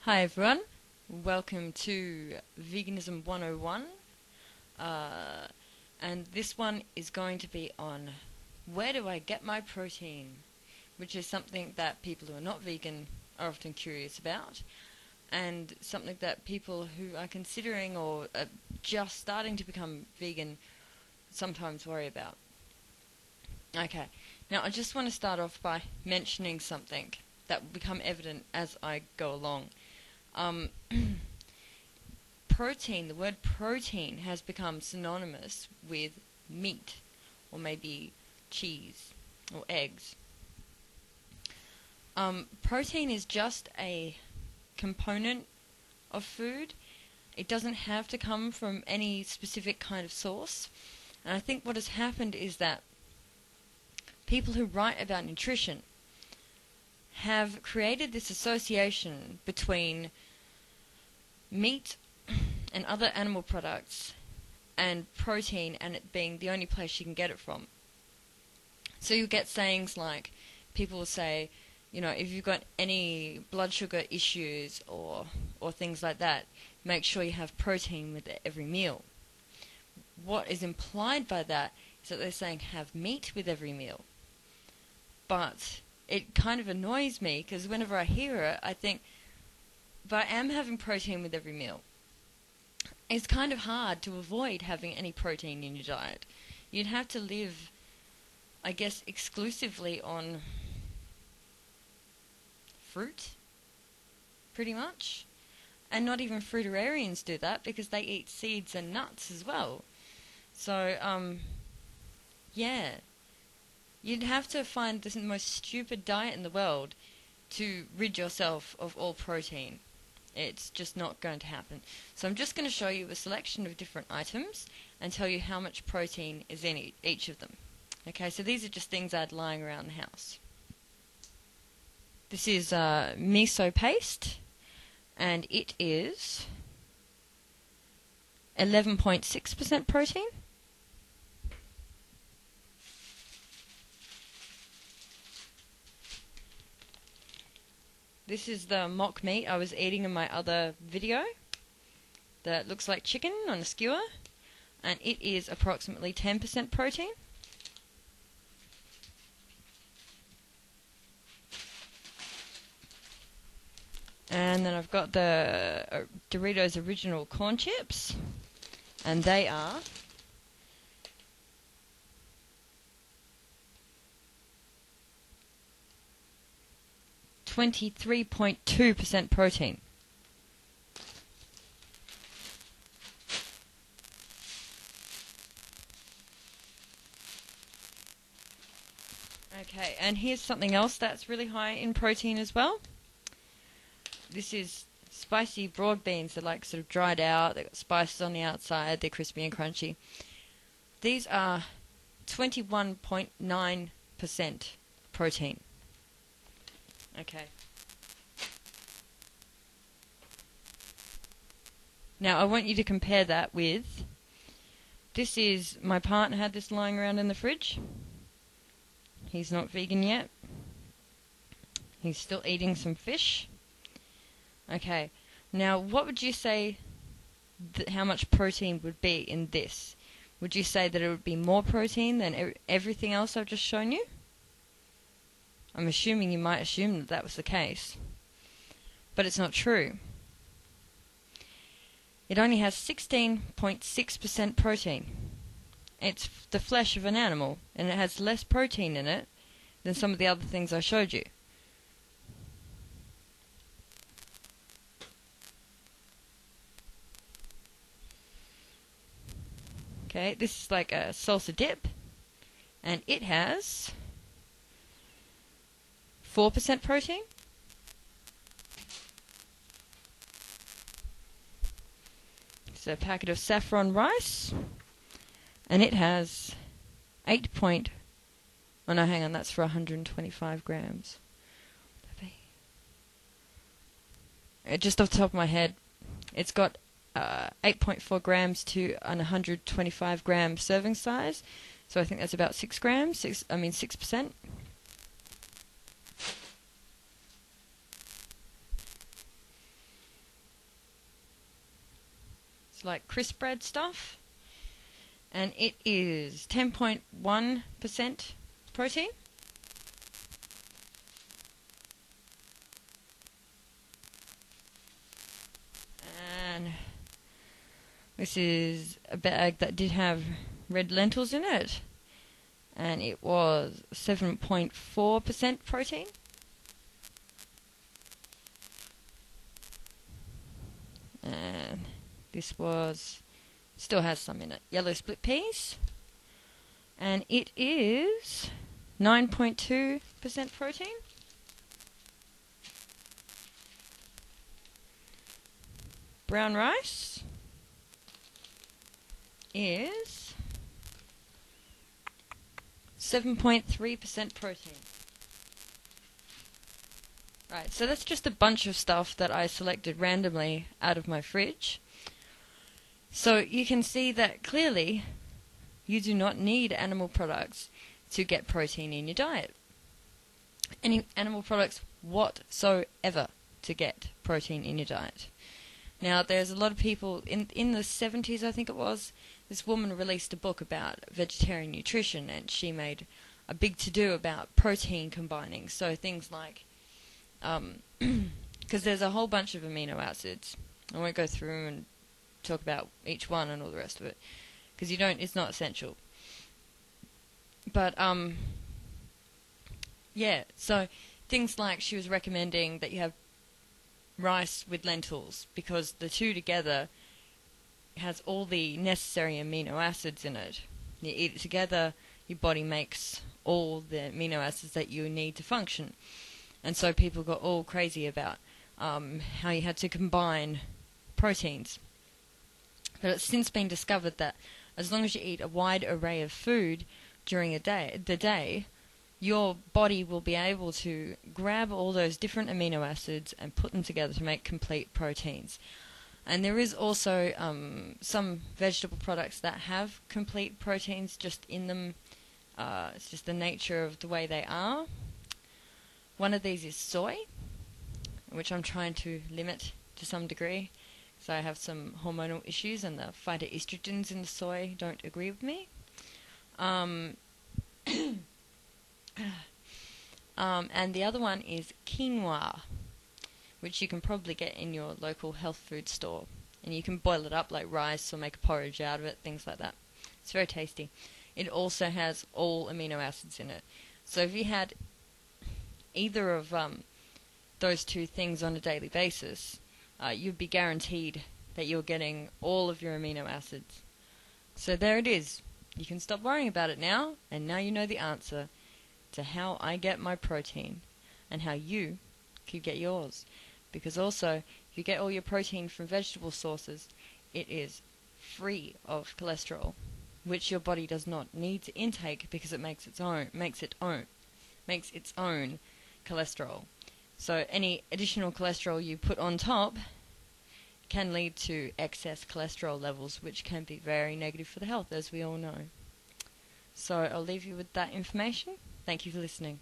Hi everyone, welcome to Veganism 101, and this one is going to be on where do I get my protein, which is something that people who are not vegan are often curious about, and something that people who are considering or are just starting to become vegan sometimes worry about. Okay, now I just want to start off by mentioning something that will become evident as I go along. Protein, the word protein has become synonymous with meat, or maybe cheese, or eggs. Protein is just a component of food. It doesn't have to come from any specific kind of source. And I think what has happened is that people who write about nutrition have created this association between meat and other animal products and protein, and it being the only place you can get it from. So you get sayings like, people will say, you know, if you've got any blood sugar issues or things like that, make sure you have protein with every meal. What is implied by that is that they're saying have meat with every meal. But it kind of annoys me, because whenever I hear it, I think, but I am having protein with every meal. It's kind of hard to avoid having any protein in your diet. You'd have to live, I guess, exclusively on fruit, pretty much. And not even fruitarians do that, because they eat seeds and nuts as well. So, yeah. You'd have to find the most stupid diet in the world to rid yourself of all protein. It's just not going to happen. So I'm just going to show you a selection of different items and tell you how much protein is in each of them. Okay, so these are just things I had lying around the house. This is miso paste, and it is 11.6% protein. This is the mock meat I was eating in my other video that looks like chicken on a skewer, and it is approximately 10% protein. And then I've got the Doritos original corn chips, and they are 23.2% protein. Okay, and here's something else that's really high in protein as well. This is spicy broad beans. They're like sort of dried out, they've got spices on the outside, they're crispy and crunchy. These are 21.9% protein. Okay. Now I want you to compare that with, this is, my partner had this lying around in the fridge. He's not vegan yet. He's still eating some fish. Okay. Now what would you say how much protein would be in this? Would you say that it would be more protein than everything else I've just shown you? I'm assuming you might assume that that was the case. But it's not true. It only has 16.6% protein. It's the flesh of an animal, and it has less protein in it than some of the other things I showed you. Okay, this is like a salsa dip, and it has 4% protein. It's a packet of saffron rice, and it has 8 point... Oh no, hang on, that's for 125 grams. Just off the top of my head, it's got 8.4 grams to an 125 gram serving size, so I think that's about 6 grams. 6%. It's like crisp bread stuff. And it is 10.1% protein. And this is a bag that did have red lentils in it. And it was 7.4% protein. And this was, still has some in it, yellow split peas. And it is 9.2% protein. Brown rice is 7.3% protein. Right, so that's just a bunch of stuff that I selected randomly out of my fridge. So you can see that clearly you do not need animal products to get protein in your diet. Any animal products whatsoever to get protein in your diet. Now, there's a lot of people, in the 70s I think it was, this woman released a book about vegetarian nutrition, and she made a big to-do about protein combining. So things like, because there's a whole bunch of amino acids. I won't go through and talk about each one and all the rest of it, because it's not essential. But, yeah, so things like she was recommending that you have rice with lentils, because the two together has all the necessary amino acids in it. You eat it together, your body makes all the amino acids that you need to function. And so people got all crazy about how you had to combine proteins. But it's since been discovered that as long as you eat a wide array of food during the day, your body will be able to grab all those different amino acids and put them together to make complete proteins. And there is also some vegetable products that have complete proteins just in them. It's just the nature of the way they are. One of these is soy, which I'm trying to limit to some degree, because I have some hormonal issues and the phytoestrogens in the soy don't agree with me. And the other one is quinoa, which you can probably get in your local health food store. And you can boil it up like rice or make a porridge out of it, things like that. It's very tasty. It also has all amino acids in it. So if you had either of those two things on a daily basis, you'd be guaranteed that you're getting all of your amino acids. So there it is. You can stop worrying about it now, and now you know the answer to how I get my protein and how you could get yours. Because also, if you get all your protein from vegetable sources, it is free of cholesterol, which your body does not need to intake because it makes its own cholesterol. So any additional cholesterol you put on top can lead to excess cholesterol levels, which can be very negative for the health, as we all know. So I'll leave you with that information. Thank you for listening.